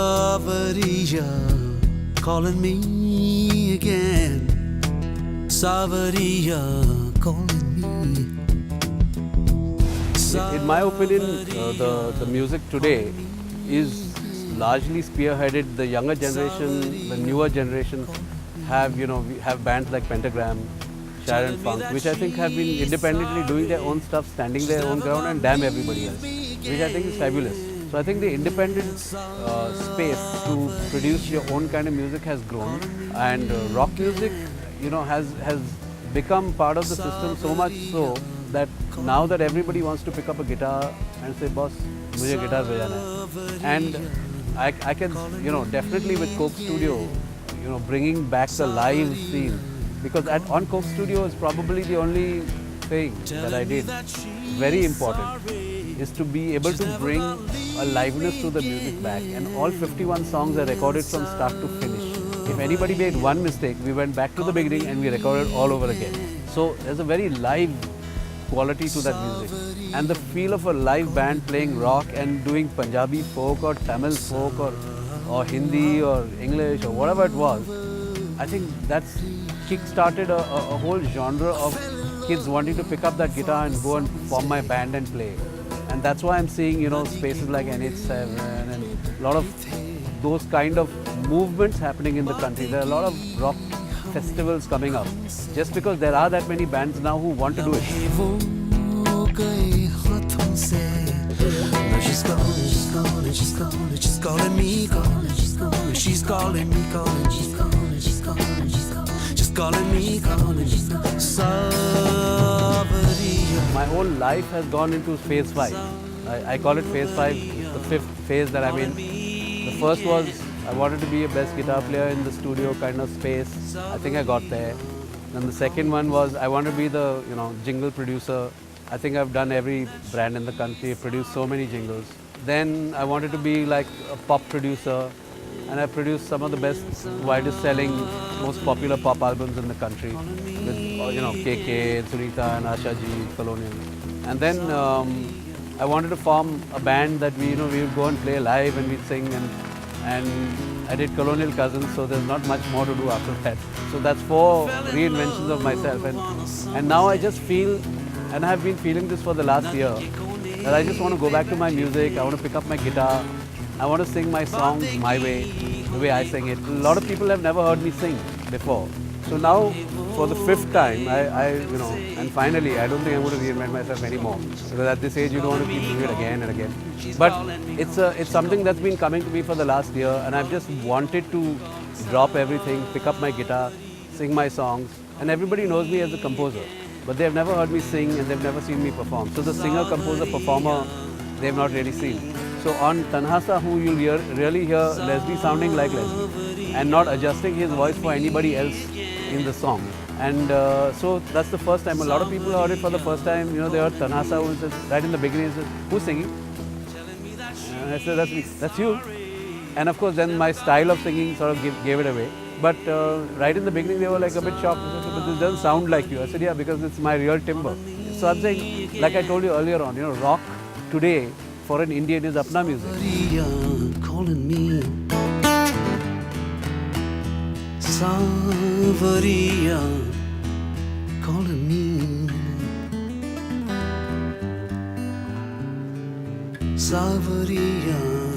Savariya calling me again. Savariya calling me. In my opinion, the music today is largely spearheaded. The younger generation, the newer generation have, we have bands like Pentagram, Sharon Funk, which I think have been independently doing their own stuff, standing their own ground and damn everybody else, which I think is fabulous. So I think the independent space to produce your own kind of music has grown, and rock music, has become part of the system so much so that now that everybody wants to pick up a guitar and say, boss, mujhe guitar bajana hai. And I can, definitely with Coke Studio, bringing back the live scene, because on Coke Studio is probably the only thing that I did, very important, is to be able to bring a liveness to the music back. And all 51 songs are recorded from start to finish. If anybody made one mistake, we went back to the beginning and we recorded all over again. So there's a very live quality to that music. And the feel of a live band playing rock and doing Punjabi folk or Tamil folk or Hindi or English or whatever it was, I think that's kick-started a whole genre of kids wanting to pick up that guitar and go and form my band and play. And that's why I'm seeing, spaces like NH7 and a lot of those kind of movements happening in the country. There are a lot of rock festivals coming up, just because there are that many bands now who want to do it. My whole life has gone into phase 5. I call it phase 5, the 5th phase that I'm in. The first was I wanted to be a best guitar player in the studio kind of space. I think I got there. Then the second one was I wanted to be the jingle producer. I think I've done every brand in the country, produced so many jingles. Then I wanted to be like a pop producer, and I produced some of the best, widest selling, most popular pop albums in the country with KK, Sunita and Asha Ji, Colonial. And then I wanted to form a band that we would go and play live and we'd sing, and I did Colonial Cousins, so there's not much more to do after that. So that's 4 reinventions of myself, and now I just feel, and I have been feeling this for the last year, that I just want to go back to my music. I want to pick up my guitar. I want to sing my songs my way, the way I sing it. A lot of people have never heard me sing before. So now, for the 5th time, and finally, I don't think I'm going to reinvent myself anymore. Because at this age, you don't want to keep doing it again and again. But it's something that's been coming to me for the last year, and I've just wanted to drop everything, pick up my guitar, sing my songs. And everybody knows me as a composer, but they've never heard me sing and they've never seen me perform. So the singer, composer, performer, they've not really seen. So on Tanhasa, who you'll really hear Leslie sounding like Leslie and not adjusting his voice for anybody else in the song. And so that's the first time. A lot of people heard it for the first time. They heard Tanhasa, who says, right in the beginning, says, who's singing? And I said, that's me. That's you. And of course, then my style of singing sort of gave it away. But right in the beginning, they were like a bit shocked. But this doesn't sound like you. I said, yeah, because it's my real timbre. So I'm saying, like I told you earlier on, rock today for an Indian is apna music. Calling me. Savariya calling me. Savariya.